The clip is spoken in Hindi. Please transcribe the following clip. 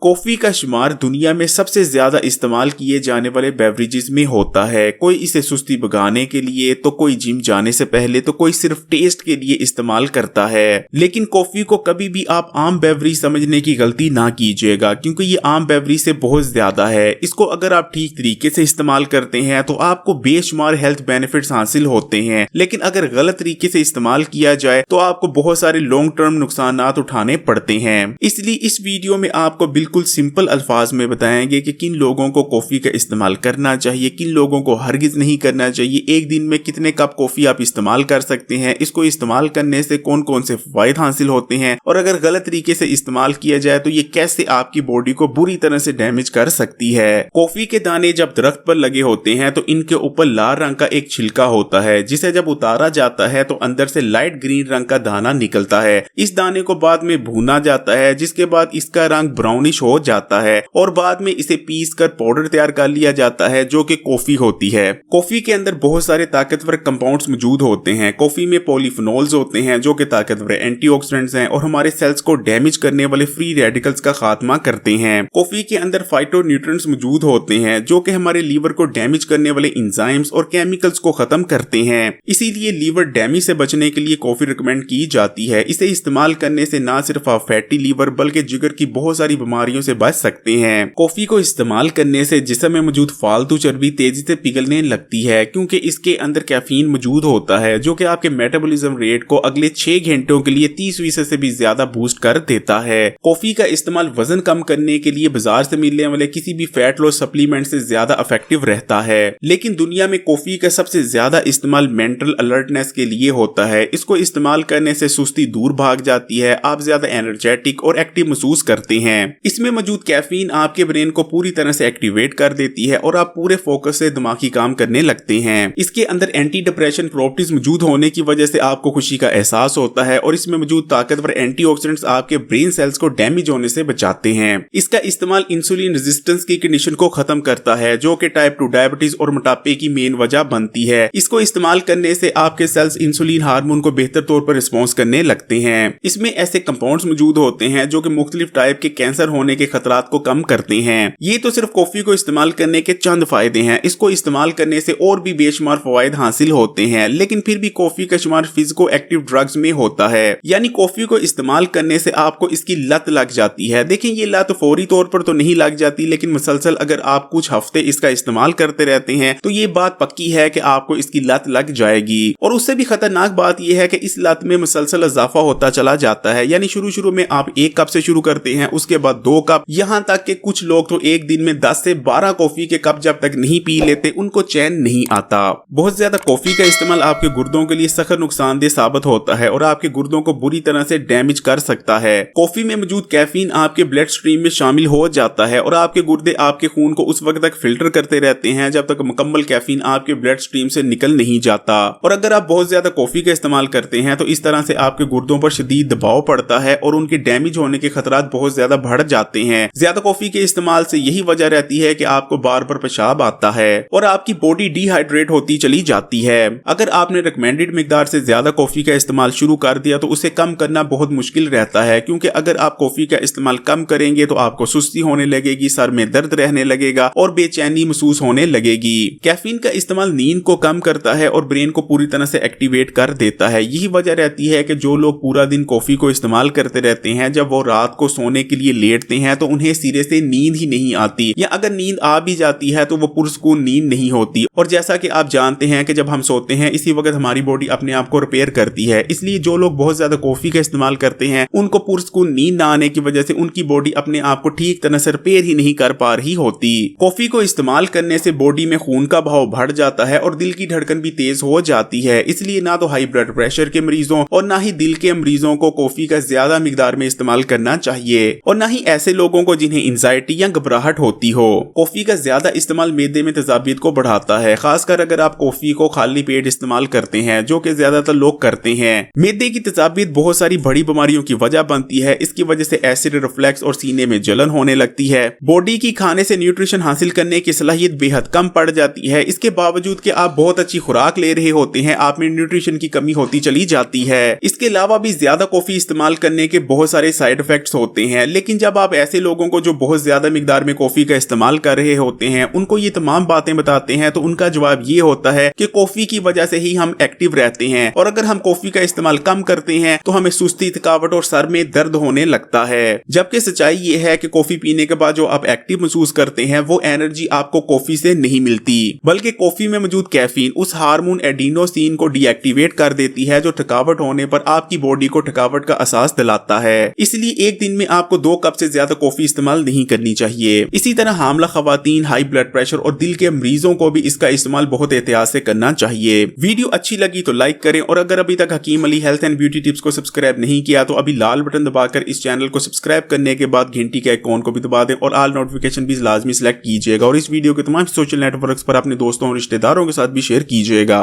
कॉफी का शुमार दुनिया में सबसे ज्यादा इस्तेमाल किए जाने वाले बेवरेजेस में होता है। कोई इसे सुस्ती भगाने के लिए, तो कोई जिम जाने से पहले, तो कोई सिर्फ टेस्ट के लिए इस्तेमाल करता है। लेकिन कॉफी को कभी भी आप आम बेवरेज समझने की गलती ना कीजिएगा, क्योंकि ये आम बेवरेज से बहुत ज्यादा है। इसको अगर आप ठीक तरीके से इस्तेमाल करते हैं तो आपको बेशुमार हेल्थ बेनिफिट्स हासिल होते हैं, लेकिन अगर गलत तरीके से इस्तेमाल किया जाए तो आपको बहुत सारे लॉन्ग टर्म नुकसान उठाने पड़ते हैं। इसलिए इस वीडियो में आपको बिल्कुल सिंपल अल्फाज में बताएंगे कि किन लोगों को कॉफी का इस्तेमाल करना चाहिए, किन लोगों को हरगिज नहीं करना चाहिए, एक दिन में कितने कप कॉफी आप इस्तेमाल कर सकते हैं, इसको इस्तेमाल करने से कौन कौन से फायदे हासिल होते हैं, और अगर गलत तरीके से इस्तेमाल किया जाए तो ये कैसे आपकी बॉडी को बुरी तरह से डैमेज कर सकती है। कॉफी के दाने जब दरख्त पर लगे होते हैं तो इनके ऊपर लाल रंग का एक छिलका होता है, जिसे जब उतारा जाता है तो अंदर से लाइट ग्रीन रंग का दाना निकलता है। इस दाने को बाद में भूना जाता है, जिसके बाद इसका रंग ब्राउनिश हो जाता है और बाद में इसे पीस कर पाउडर तैयार कर लिया जाता है, जो कि कॉफी होती है। कॉफी के अंदर बहुत सारे ताकतवर कंपाउंड्स मौजूद होते हैं। कॉफी में पॉलीफिनोल्स होते हैं जो कि ताकतवर एंटीऑक्सीडेंट्स हैं और हमारे सेल्स को डैमेज करने वाले फ्री रेडिकल्स का खात्मा करते हैं। कॉफी के अंदर फाइटोन्यूट्रिएंट्स मौजूद होते हैं जो कि हमारे लीवर को डैमेज करने वाले एंजाइम्स और केमिकल्स को खत्म करते हैं। इसीलिए लीवर डैमेज से बचने के लिए कॉफी रिकमेंड की जाती है। इसे इस्तेमाल करने से ना सिर्फ आप फैटी लीवर बल्कि जिगर की बहुत सारी बीमारियों से बच सकते हैं। कॉफी को इस्तेमाल करने से जिस्म में मौजूद फालतू चर्बी तेजी से पिघलने लगती है, क्योंकि इसके अंदर कैफीन मौजूद होता है जो कि आपके मेटाबॉलिज्म रेट को अगले 6 घंटों के लिए 30% से भी ज्यादा बूस्ट कर देता है। कॉफी का इस्तेमाल वजन कम करने के लिए बाजार से मिलने वाले किसी भी फैट लॉस सप्लीमेंट से ज्यादा इफेक्टिव रहता है। लेकिन दुनिया में कॉफी का सबसे ज्यादा इस्तेमाल मेंटल अलर्टनेस के लिए होता है। इसको इस्तेमाल करने से सुस्ती दूर भाग जाती है, आप ज्यादा एनर्जेटिक और एक्टिव महसूस करते हैं। इसमें मौजूद कैफीन आपके ब्रेन को पूरी तरह से एक्टिवेट कर देती है और आप पूरे फोकस से दिमागी काम करने लगते हैं। इसके अंदर एंटी डिप्रेशन प्रॉपर्टीज मौजूद होने की वजह से आपको खुशी का एहसास होता है और इसमें मौजूद ताकतवर एंटीऑक्सीडेंट्स आपके ब्रेन सेल्स को डैमेज होने से बचाते हैं। इसका इस्तेमाल इंसुलिन रेजिस्टेंस की कंडीशन को खत्म करता है, जो कि टाइप 2 डायबिटीज और मोटापे की मेन वजह बनती है। इसको इस्तेमाल करने से आपके सेल्स इंसुलिन हार्मोन को बेहतर तौर पर रिस्पॉन्स करने लगते हैं। इसमें ऐसे कंपाउंड्स मौजूद होते हैं जो कि मुख्तलिफ टाइप के कैंसर होने के खतरात को कम करते हैं। ये तो सिर्फ कॉफी को इस्तेमाल करने के चंद फायदे हैं। इसको इस्तेमाल करने से और भी बेशुमार फवायद हासिल होते हैं, लेकिन फिर भी कॉफी का शुमार फिजिको एक्टिव ड्रग्स में होता है। यानी कॉफी को इस्तेमाल करने से आपको इसकी लत लग जाती है। देखें, ये लत फौरी तौर पर तो नहीं लग जाती, लेकिन मुसलसल अगर आप कुछ हफ्ते इसका इस्तेमाल करते रहते हैं तो ये बात पक्की है कि आपको इसकी लत लग जाएगी। और उससे भी खतरनाक बात यह है कि इस लत में मुसलसल इजाफा होता चला जाता है। यानी शुरू में आप 1 कप से शुरू करते हैं, उसके बाद 2 कप, यहां तक कि कुछ लोग तो एक दिन में 10 से 12 कॉफी के कप जब तक नहीं पी लेते उनको चैन नहीं आता। बहुत ज्यादा कॉफी का इस्तेमाल आपके गुर्दों के लिए सख्त नुकसानदेह साबित होता है और आपके गुर्दों को बुरी तरह से डैमेज कर सकता है। कॉफी में मौजूद कैफीन आपके ब्लड स्ट्रीम में शामिल हो जाता है और आपके गुर्दे आपके खून को उस वक्त तक फिल्टर करते रहते हैं जब तक मुकम्मल कैफीन आपके ब्लड स्ट्रीम से निकल नहीं जाता। और अगर आप बहुत ज्यादा कॉफी का इस्तेमाल करते हैं तो इस तरह से आपके गुर्दों पर शदीद दबाव पड़ता है और उनके डैमेज होने के खतरात बहुत ज्यादा बढ़ जाते हैं। ज्यादा कॉफी के इस्तेमाल से यही वजह रहती है कि आपको बार बार पेशाब आता है और आपकी बॉडी डिहाइड्रेट होती चली जाती है। अगर आपने रिकमेंडेड मिकदार से ज्यादा कॉफी का इस्तेमाल शुरू कर दिया तो उसे कम करना बहुत मुश्किल रहता है, क्योंकि अगर आप कॉफी का इस्तेमाल कम करेंगे तो आपको सुस्ती होने लगेगी, सर में दर्द रहने लगेगा और बेचैनी महसूस होने लगेगी। कैफीन का इस्तेमाल नींद को कम करता है और ब्रेन को पूरी तरह से एक्टिवेट कर देता है। यही वजह रहती है कि जो लोग पूरा दिन कॉफी को इस्तेमाल करते रहते हैं, जब वो रात को सोने के लिए लेटते हैं तो उन्हें सिरे से नींद ही नहीं आती, या अगर नींद आ भी जाती है तो वो पुरसकून नींद नहीं होती। और जैसा कि आप जानते हैं कि जब हम सोते हैं इसी वक्त हमारी बॉडी अपने आप को रिपेयर करती है। इसलिए जो लोग बहुत ज्यादा कॉफी का इस्तेमाल करते हैं उनको पुरसकून नींद ना आने की वजह से उनकी बॉडी अपने आप को ठीक तरह से रिपेयर ही नहीं कर पा रही होती। कॉफी को इस्तेमाल करने से बॉडी में खून का बहाव बढ़ जाता है और दिल की धड़कन भी तेज हो जाती है। इसलिए ना तो हाई ब्लड प्रेशर के मरीजों और ना ही दिल के मरीजों को कॉफी का ज्यादा मिकदार में इस्तेमाल करना चाहिए, और ना ही ऐसे लोगों को जिन्हें एंजाइटी या घबराहट होती हो। कॉफी का ज्यादा इस्तेमाल मैदे में तेजाबियत को बढ़ाता है, खासकर अगर आप कॉफी को खाली पेट इस्तेमाल करते हैं, जो कि ज्यादातर लोग करते हैं। मैदे की तेजाबियत बहुत सारी बड़ी बीमारियों की वजह बनती है। इसकी वजह से एसिड रिफ्लेक्स और सीने में जलन होने लगती है। बॉडी की खाने से न्यूट्रिशन हासिल करने की सलाहियत बेहद कम पड़ जाती है। इसके बावजूद कि आप बहुत अच्छी खुराक ले रहे होते हैं, आप में न्यूट्रिशन की कमी होती चली जाती है। इसके अलावा भी ज्यादा कॉफी इस्तेमाल करने के बहुत सारे साइड इफेक्ट्स होते हैं, लेकिन जब आप आप ऐसे लोगों को जो बहुत ज्यादा मिकदार में कॉफी का इस्तेमाल कर रहे होते हैं उनको ये तमाम बातें बताते हैं तो उनका जवाब ये होता है कि कॉफी की वजह से ही हम एक्टिव रहते हैं, और अगर हम कॉफी का इस्तेमाल कम करते हैं तो हमें सुस्ती, थकावट और सर में दर्द होने लगता है। जबकि सच्चाई ये है कि कॉफी पीने के बाद जो आप एक्टिव महसूस करते हैं वो एनर्जी आपको कॉफी से नहीं मिलती, बल्कि कॉफी में मौजूद कैफीन उस हार्मोन एडिनोसिन को डीएक्टिवेट कर देती है जो थकावट होने पर आपकी बॉडी को थकावट का एहसास दिलाता है। इसलिए एक दिन में आपको 2 कप से ज्यादा कॉफी इस्तेमाल नहीं करनी चाहिए। इसी तरह हामला खवातीन, हाई ब्लड प्रेशर और दिल के मरीजों को भी इसका इस्तेमाल बहुत एहतियात से करना चाहिए। वीडियो अच्छी लगी तो लाइक करें, और अगर अभी तक Hakeem Ali health and beauty tips को सब्सक्राइब नहीं किया तो अभी लाल बटन दबाकर इस चैनल को सब्सक्राइब करने के बाद घंटी के आइकॉन को भी दबा दें और ऑल नोटिफिकेशन भी लाजमी सिलेक्ट कीजिएगा, और इस वीडियो के तमाम सोशल नेटवर्क्स पर अपने दोस्तों और रिश्तेदारों के साथ भी शेयर कीजिएगा।